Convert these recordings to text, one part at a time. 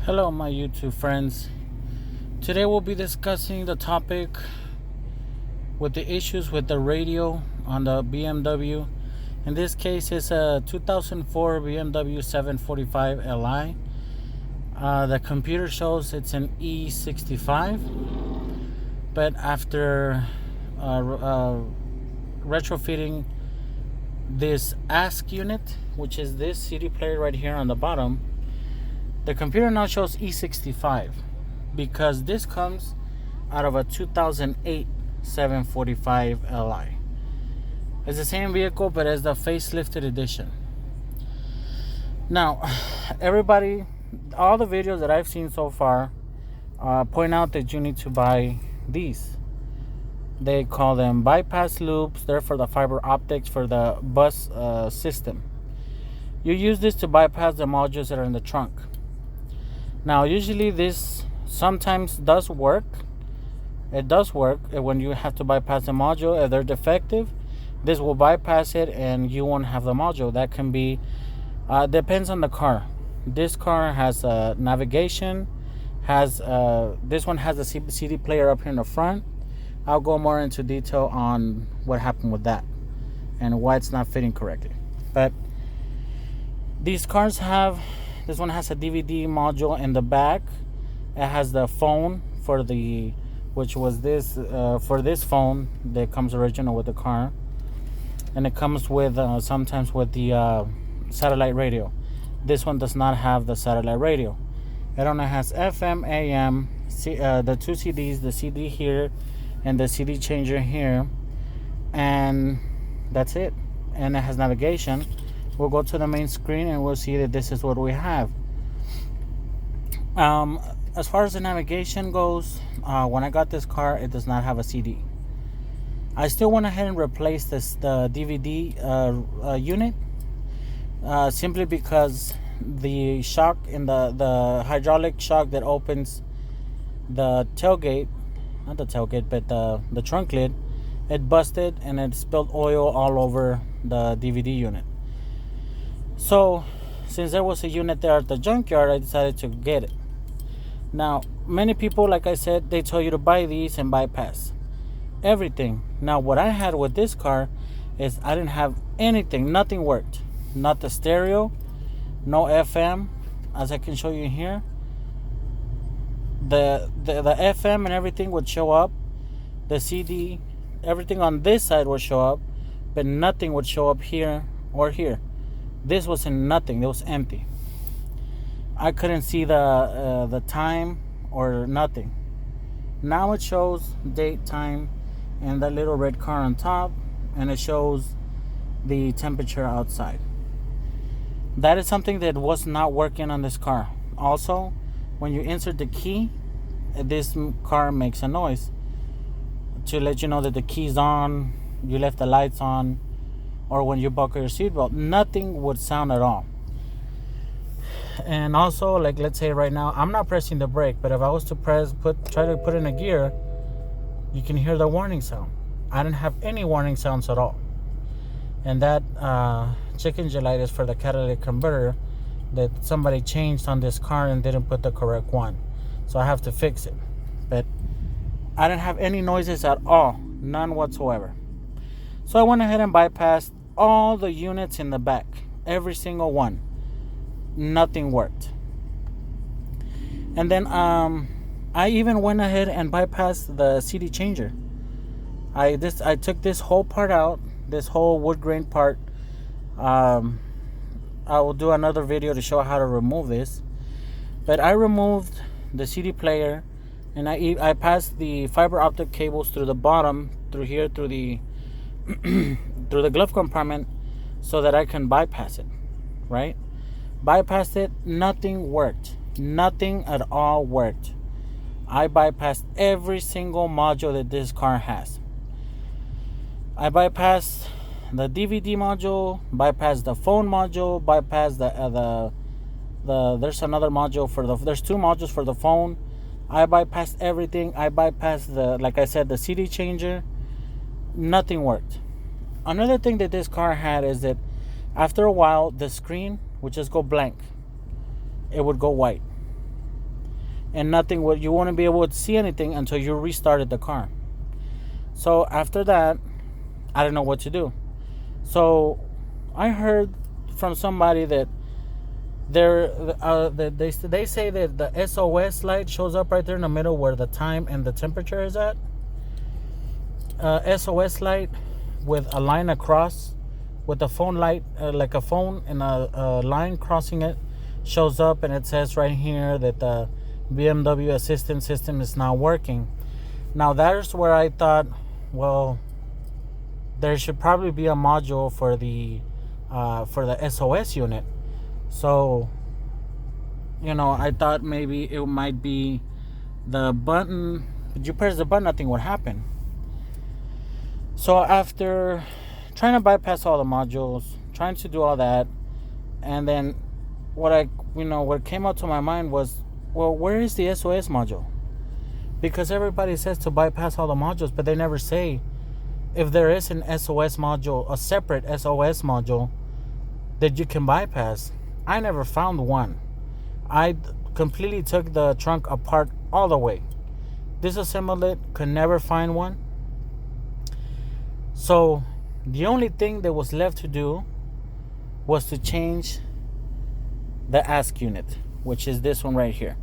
Hello, my YouTube friends. Today we'll be discussing the topic with the issues with the radio on the BMW. In this case, it's a 2004 BMW 745 Li. The computer shows it's an E65, but after retrofitting this ASC unit, which is this CD player right here on the bottom, the computer now shows E65 because this comes out of a 2008 745 Li. It's the same vehicle, but it's the facelifted edition. Now, everybody, all the videos that I've seen so far point out that you need to buy these. They call them bypass loops. They're for the fiber optics for the bus system. You use this to bypass the modules that are in the trunk. Now, usually this sometimes does work. It does work when you have to bypass the module. If they're defective, this will bypass it and you won't have the module. That can be, depends on the car. This car has navigation, this one has a CD player up here in the front. I'll go more into detail on what happened with that and why it's not fitting correctly. But these cars this one has a DVD module in the back. It has the phone which was this, for this phone that comes original with the car. And it comes with, sometimes with the satellite radio. This one does not have the satellite radio. It only has FM, AM, the two CDs, the CD here and the CD changer here. And that's it. And it has navigation. We'll go to the main screen and we'll see that this is what we have. As far as the navigation goes, when I got this car, it does not have a CD. I still went ahead and replaced the DVD unit, simply because the shock in the hydraulic shock that opens the tailgate, not the tailgate, but the trunk lid, it busted and it spilled oil all over the DVD unit. So, since there was a unit there at the junkyard, I decided to get it. Now, many people, like I said, they tell you to buy these and bypass everything. Now, what I had with this car is I didn't have anything. Nothing worked. Not the stereo, no FM, as I can show you here. The FM and everything would show up. The CD, everything on this side would show up, but nothing would show up here or here. This was in nothing. It was empty. I couldn't see the time or nothing. Now it shows date, time, and that little red car on top, and it shows the temperature outside. That is something that was not working on this car. Also, when you insert the key, this car makes a noise to let you know that the key's on, you left the lights on, or when you buckle your seatbelt. Nothing would sound at all. And also, like, let's say right now I'm not pressing the brake, but if I was to try to put in a gear, you can hear the warning sound. I didn't have any warning sounds at all. And that check engine light is for the catalytic converter that somebody changed on this car and didn't put the correct one, so I have to fix it. But I didn't have any noises at all, none whatsoever. So I went ahead and bypassed all the units in the back, every single one. Nothing worked. And then I even went ahead and bypassed the CD changer. I took this whole part out, this whole wood grain part. I will do another video to show how to remove this. But I removed the CD player, and I passed the fiber optic cables through the bottom, through here, through the through the glove compartment, so that I can bypass it, right? Bypassed it, nothing worked. Nothing at all worked. I bypassed every single module that this car has. I bypassed the DVD module, bypassed the phone module, bypassed there's another module there's two modules for the phone. I bypassed everything. I bypassed like I said, the CD changer. Nothing worked. Another thing that this car had is that after a while, the screen would just go blank. It would go white. and nothing would, you wouldn't be able to see anything until you restarted the car. So after that, I didn't know what to do. So I heard from somebody that they say that the SOS light shows up right there in the middle where the time and the temperature is at. SOS light with a line across, with a phone light, like a phone and a line crossing it, shows up, and it says right here that the BMW assistance system is not working. Now that's where I thought, well, there should probably be a module for the SOS unit. So, I thought maybe it might be the button. If you press the button, nothing would happen. So after trying to bypass all the modules, trying to do all that, and then what came out to my mind was, well, where is the SOS module? Because everybody says to bypass all the modules, but they never say if there is an SOS module, a separate SOS module that you can bypass. I never found one. I completely took the trunk apart all the way, disassembled it, could never find one. So the only thing that was left to do was to change the ASC unit, which is this one right here.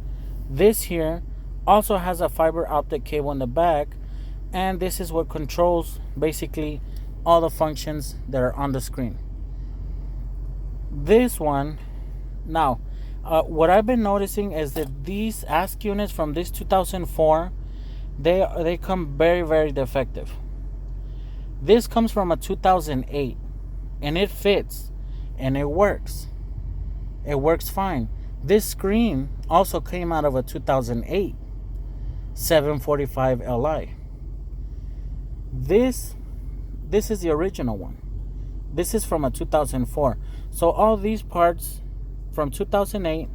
This here also has a fiber optic cable in the back, and this is what controls basically all the functions that are on the screen. This one, now, what I've been noticing is that these ASC units from this 2004, they come very, very defective. This comes from a 2008, and it fits, and it works. It works fine. This screen also came out of a 2008 745 Li. This is the original one. This is from a 2004. So all these parts from 2008,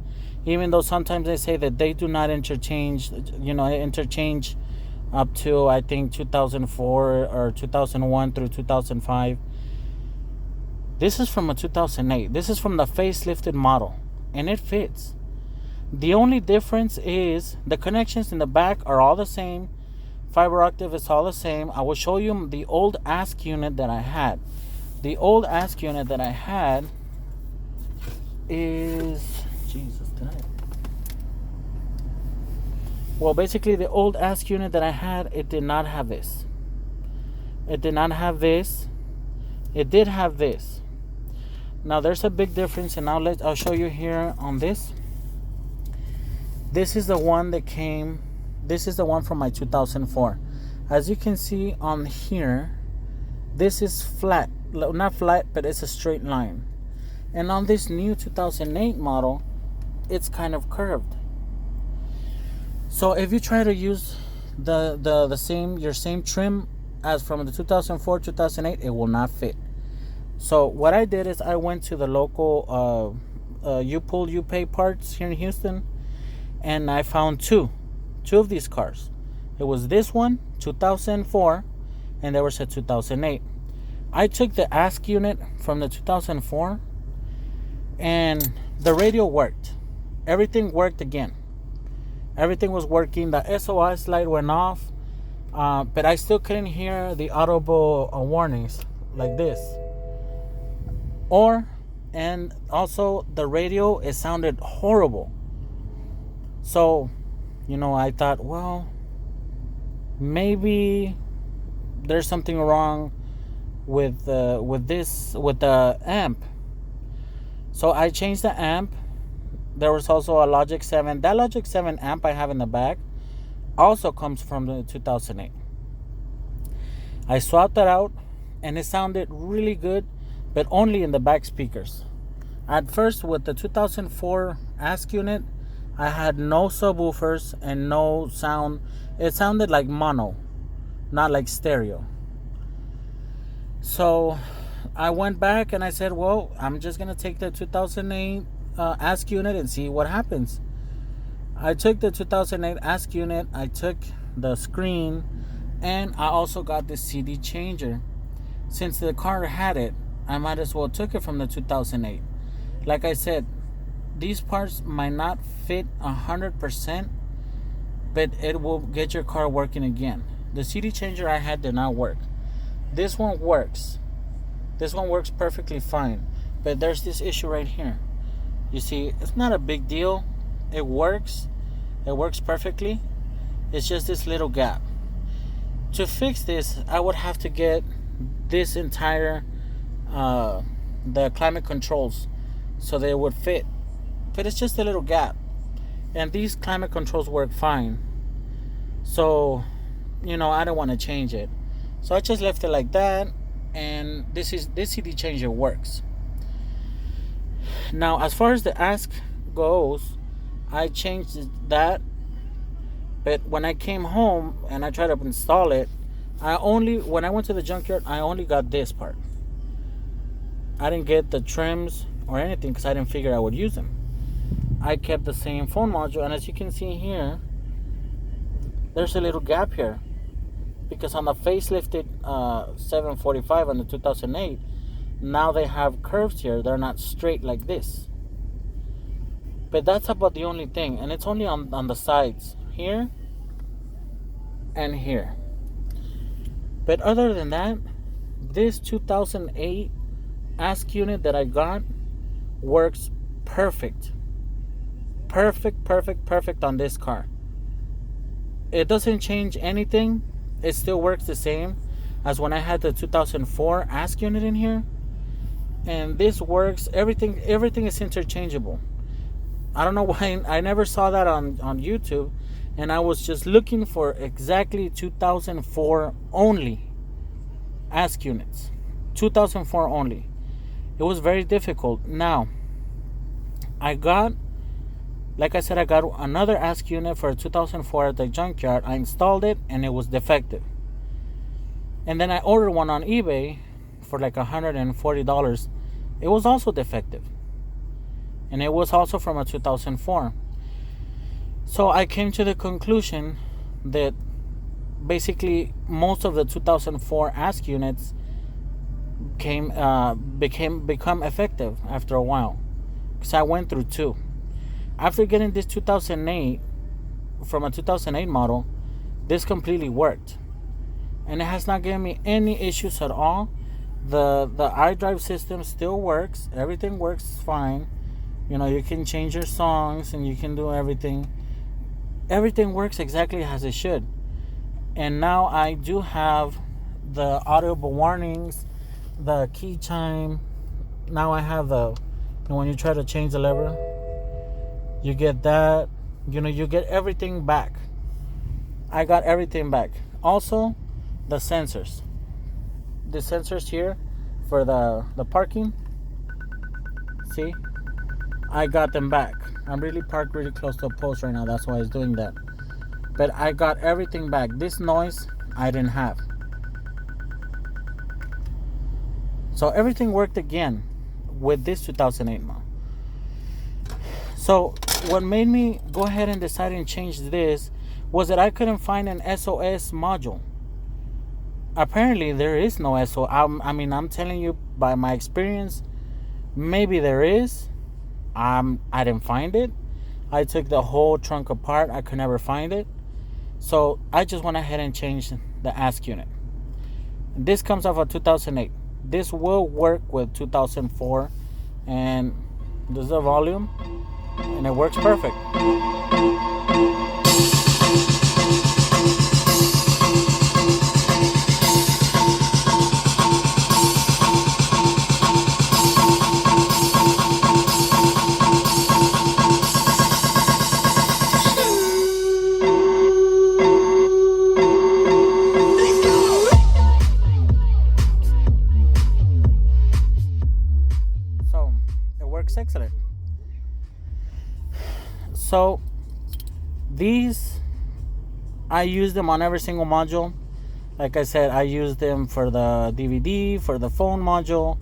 even though sometimes they say that they do not interchange up to, I think, 2004 or 2001 through 2005. This is from a 2008. This is from the facelifted model, and it fits. The only difference is the connections in the back are all the same. Fiber optic is all the same. I will show you the old ASC unit that I had. The old ASC unit that I had is... Jesus, tonight. Well, basically, the old ASC unit that I had, it did not have this. It did not have this. It did have this. Now, there's a big difference, and I'll show you here on this. This is the one that came. This is the one from my 2004. As you can see on here, this is flat. Not flat, but it's a straight line. And on this new 2008 model, it's kind of curved. So if you try to use your same trim as from the 2004, 2008, it will not fit. So what I did is I went to the local You Pull, You Pay parts here in Houston, and I found two of these cars. It was this one, 2004, and there was a 2008. I took the ASC unit from the 2004, and the radio worked. Everything worked again. Everything was working. The SOS light went off, but I still couldn't hear the audible warnings like this. And also the radio, it sounded horrible. So, I thought, well, maybe there's something wrong with the amp. So I changed the amp. There was also a Logic 7. That Logic 7 amp I have in the back also comes from the 2008. I swapped that out, and it sounded really good, but only in the back speakers. At first, with the 2004 ASC unit, I had no subwoofers and no sound. It sounded like mono, not like stereo. So I went back and I said, well, I'm just going to take the 2008 ASC unit and see what happens. I took the 2008 ASC unit, I took the screen, and I also got the CD changer. Since the car had it, I might as well took it from the 2008. Like I said, these parts might not fit 100%, but it will get your car working again. The CD changer I had did not work. This one works. This one works perfectly fine. But there's this issue right here. You see, it's not a big deal. It works. It works perfectly. It's just this little gap. To fix this, I would have to get this entire the climate controls so they would fit. But it's just a little gap. And these climate controls work fine. So, I don't want to change it. So I just left it like that. And this CD changer works. Now, as far as the ask goes, I changed that. But when I came home and I tried to install it, when I went to the junkyard, I only got this part. I didn't get the trims or anything because I didn't figure I would use them. I kept the same phone module, and as you can see here, there's a little gap here because on the facelifted 745 on the 2008, now they have curves here. They're not straight like this. But that's about the only thing, and it's only on the sides here and here. But other than that, this 2008 ask unit that I got works perfect on this car. It doesn't change anything. It still works the same as when I had the 2004 ask unit in here. And this works. Everything is interchangeable. I don't know why I never saw that on YouTube, and I was just looking for exactly 2004 only ask units. 2004 only. It was very difficult. Now, like I said, I got another ask unit for a 2004 at the junkyard. I installed it and it was defective. And then I ordered one on eBay for like $140. It was also defective. And it was also from a 2004. So I came to the conclusion that basically most of the 2004 ask units become effective after a while. Because I went through two. After getting this 2008 from a 2008 model, this completely worked, and it has not given me any issues at all. The iDrive system still works. Everything works fine. You can change your songs and you can do everything. Everything works exactly as it should. And now I do have the audible warnings, the key chime. Now I have when you try to change the lever, you get that. You get everything back. I got everything back. Also, the sensors. The sensors here for the parking. See? I got them back. I'm really parked really close to a post right now. That's why it's doing that. But I got everything back. This noise I didn't have. So everything worked again with this 2008 model. So what made me go ahead and decide and change this was that I couldn't find an SOS module. Apparently there is no SOS. I'm telling you by my experience, maybe there is. I didn't find it. I took the whole trunk apart. I could never find it. So I just went ahead and changed the ask unit. This comes off of 2008. This will work with 2004, and this is the volume, and it works perfect. Excellent. So these, I use them on every single module. Like I said, I use them for the DVD, for the phone module.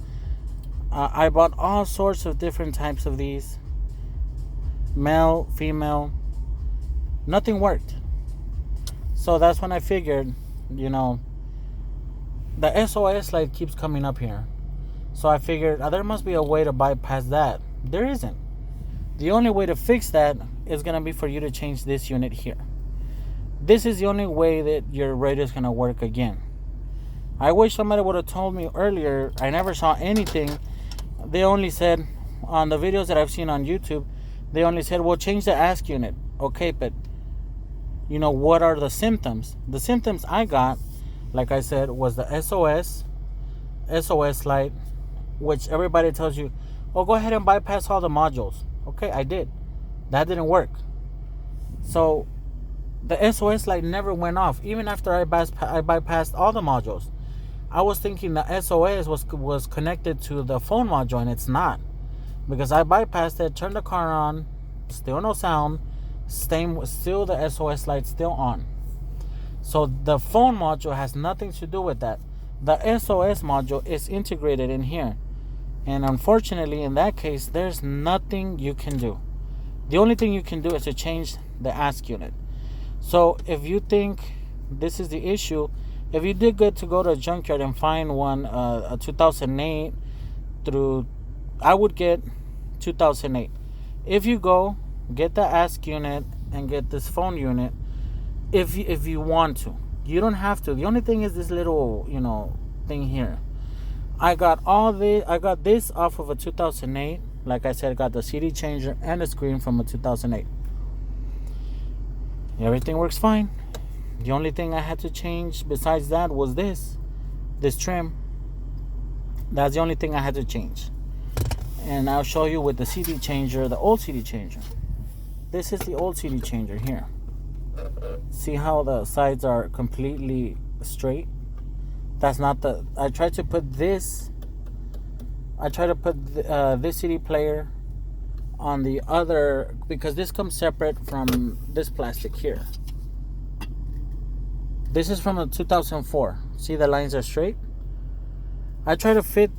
I bought all sorts of different types of these, male, female. Nothing worked. So that's when I figured, the SOS light keeps coming up here. So I figured there must be a way to bypass that. There isn't. The only way to fix that is going to be for you to change this unit here. This is the only way that your radio is going to work again. I wish somebody would have told me earlier. I never saw anything. They only said on the videos that I've seen on YouTube, they only said, well, change the ask unit. Okay, but you know, what are the symptoms? The symptoms I got, like I said, was the SOS light, which everybody tells you, oh, go ahead and bypass all the modules. Okay, I did. That didn't work. So the SOS light never went off, even after I bypassed all the modules. I was thinking the SOS was connected to the phone module, and it's not. Because I bypassed it, turned the car on, still no sound, still the SOS light still on. So the phone module has nothing to do with that. The SOS module is integrated in here. And unfortunately, in that case, there's nothing you can do. The only thing you can do is to change the ask unit. So if you think this is the issue, if you did good to go to a junkyard and find one, a 2008 through, I would get 2008. If you go, get the ask unit and get this phone unit, if you want to. You don't have to. The only thing is this little, thing here. I got this off of a 2008. Like I said, I got the CD changer and the screen from a 2008. Everything works fine. The only thing I had to change besides that was this trim. That's the only thing I had to change. And I'll show you with the CD changer, the old CD changer. This is the old CD changer here. See how the sides are completely straight? That's not the... I tried to put this CD player on the other, because this comes separate from this plastic here. This is from a 2004. See, the lines are straight. I try to fit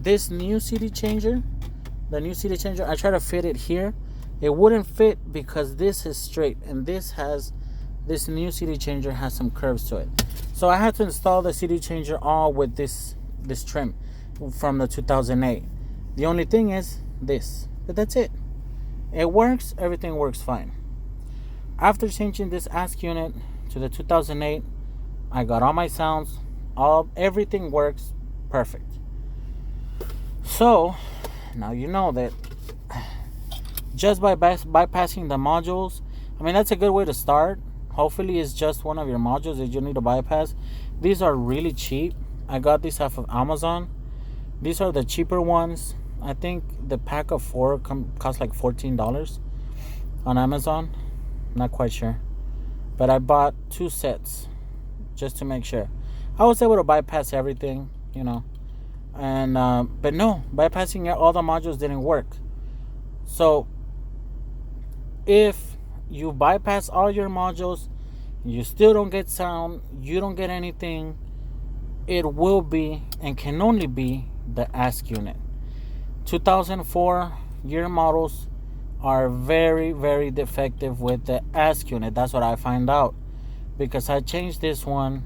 this new CD changer, I try to fit it here. It wouldn't fit because this is straight, and this new CD changer has some curves to it. So I had to install the CD changer all with this trim from the 2008. The only thing is this, but that's it. It works. Everything works fine. After changing this ask unit to the 2008, I got all my sounds. Everything works perfect. So now you know that just by bypassing the modules, I mean, that's a good way to start. Hopefully it's just one of your modules that you need to bypass. These are really cheap. I got these off of Amazon. These are the cheaper ones. I think the pack of 4 cost like $14 on Amazon. Not quite sure. But I bought 2 sets just to make sure. I was able to bypass everything, And but no, bypassing all the modules didn't work. So if you bypass all your modules, you still don't get sound, you don't get anything, it will be and can only be the ask unit. 2004 year models are very, very defective with the ask unit. That's what I find out, because I changed this one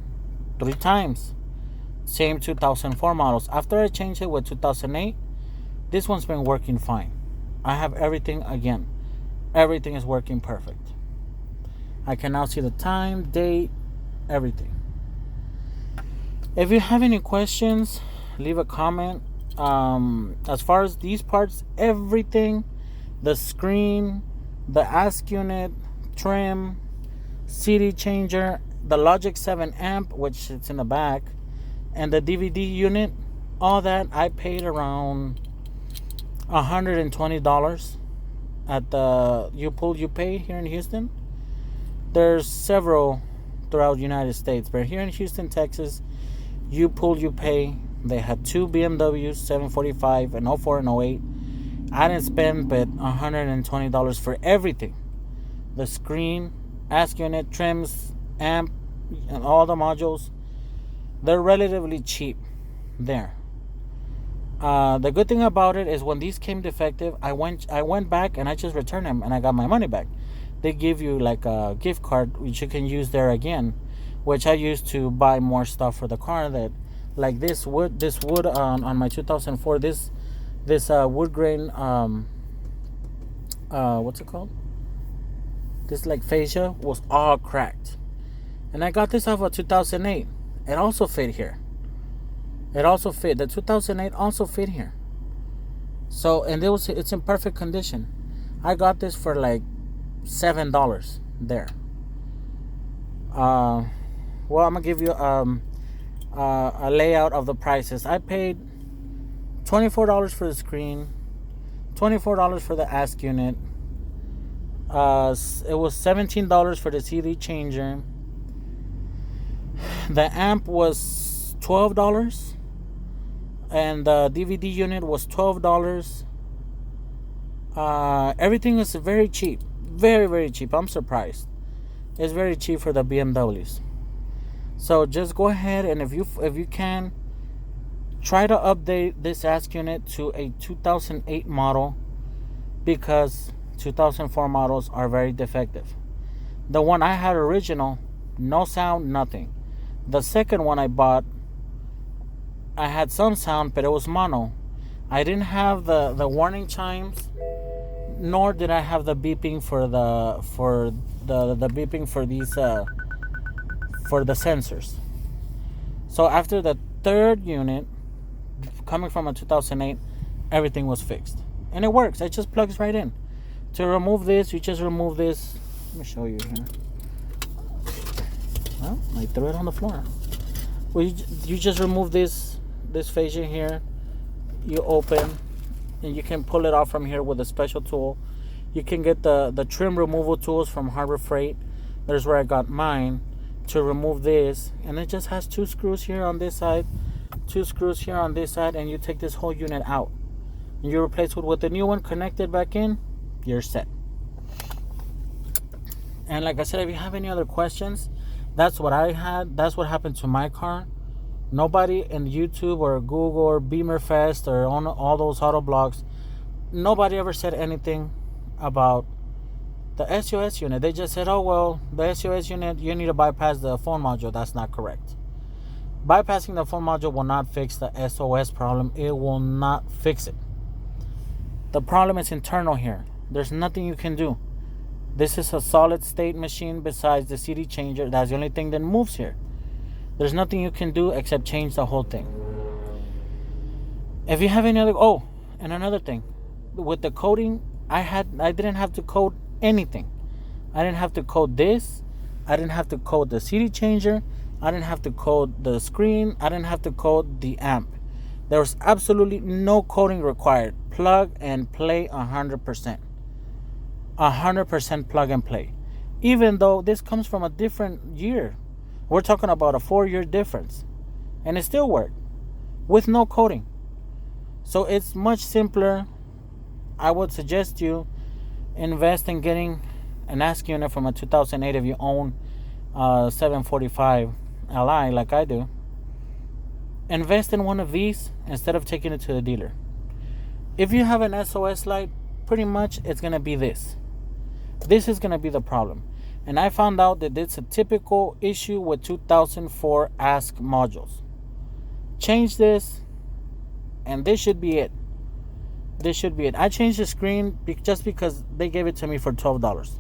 3 times. Same 2004 models. After I changed it with 2008, this one's been working fine. I have everything again. Everything is working perfect. I can now see the time, date, everything. If you have any questions, leave a comment. As far as these parts, everything, the screen, the ask unit, trim, CD changer, the Logic 7 amp, which it's in the back, and the DVD unit, all that I paid around $120 at the You Pull You Pay here in Houston. There's several throughout the United States, but here in Houston, Texas, You Pull You Pay, they had 2 BMWs, 745, an 04 and 08. I didn't spend but $120 for everything. The screen, ask unit, trims, amp, and all the modules. They're relatively cheap there. The good thing about it is when these came defective, I went back and I just returned them and I got my money back. They give you like a gift card which you can use there again, which I used to buy more stuff for the car. That like this wood on my 2004, this wood grain, what's it called? this like fascia was all cracked. And I got this off of 2008. It also fit here. It also fit. The 2008 also fit here. So, and it's in perfect condition. I got this for like $7 there. Well, I'm gonna give you a layout of the prices. I paid $24 for the screen, $24 for the ask unit. It was $17 for the CD changer. The amp was $12, and the DVD unit was $12. Everything is very cheap, very, very cheap. I'm surprised. It's very cheap for the BMWs. So just go ahead, and if you can, try to update this ask unit to a 2008 model, because 2004 models are very defective. The one I had original, no sound, nothing. The second one I bought, I had some sound, but it was mono. I didn't have the warning chimes, nor did I have the beeping for the beeping for these for the sensors. So after the third unit, coming from a 2008, everything was fixed, and it works. It just plugs right in. To remove this, you just remove this. Let me show you here. Well, I threw it on the floor. Well, you just remove this fascia here. You open, and you can pull it off from here with a special tool. You can get the trim removal tools from Harbor Freight. There's where I got mine, to remove this. And it just has 2 screws here on this side, 2 screws here on this side, and you take this whole unit out. You replace it with the new one, connect it back in, you're set. And like I said, if you have any other questions, that's what I had. That's what happened to my car. Nobody in YouTube or Google or Beamer Fest or on all those auto blogs, nobody ever said anything about the SOS unit. They just said, oh, well, the SOS unit, you need to bypass the phone module. That's not correct. Bypassing the phone module will not fix the SOS problem. It will not fix it. The problem is internal here. There's nothing you can do. This is a solid state machine besides the CD changer. That's the only thing that moves here. There's nothing you can do except change the whole thing. If you have any other... Oh, and another thing. With the coding, I didn't have to code anything. I didn't have to code this. I didn't have to code the CD changer. I didn't have to code the screen. I didn't have to code the amp. There was absolutely no coding required. Plug and play 100%. 100% plug and play. Even though this comes from a different year. We're talking about a 4-year difference. And it still worked. With no coding. So it's much simpler. I would suggest you invest in getting an ask unit from a 2008 if you own 745 Li like I do. Invest in one of these instead of taking it to the dealer. If you have an SOS light, pretty much it's going to be this. This is going to be the problem. And I found out that it's a typical issue with 2004 ask modules. Change this, and this should be it. This should be it. I changed the screen just because they gave it to me for $12.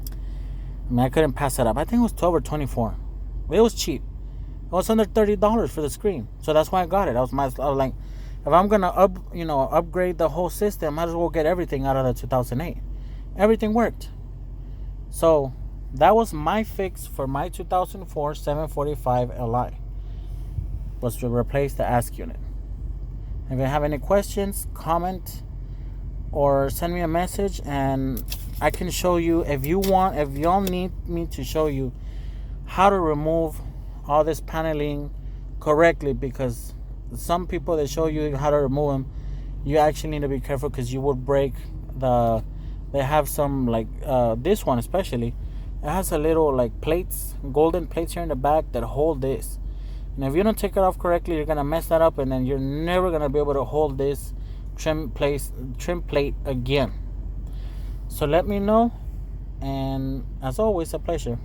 I mean, I couldn't pass it up. I think it was 12 or 24. It was cheap. It was under $30 for the screen. So that's why I got it. I was like, if I'm gonna upgrade the whole system, I might as well get everything out of the 2008. Everything worked. So that was my fix for my 2004 745 Li. Was to replace the ask unit. If you have any questions, comment or send me a message, and I can show you if y'all need me to show you how to remove all this paneling correctly, because some people that show you how to remove them, you actually need to be careful because you would break they have some like this one especially, it has a little like plates, golden plates here in the back that hold this. And if you don't take it off correctly, you're gonna mess that up, and then you're never gonna be able to hold this trim plate again. So let me know, and as always, a pleasure.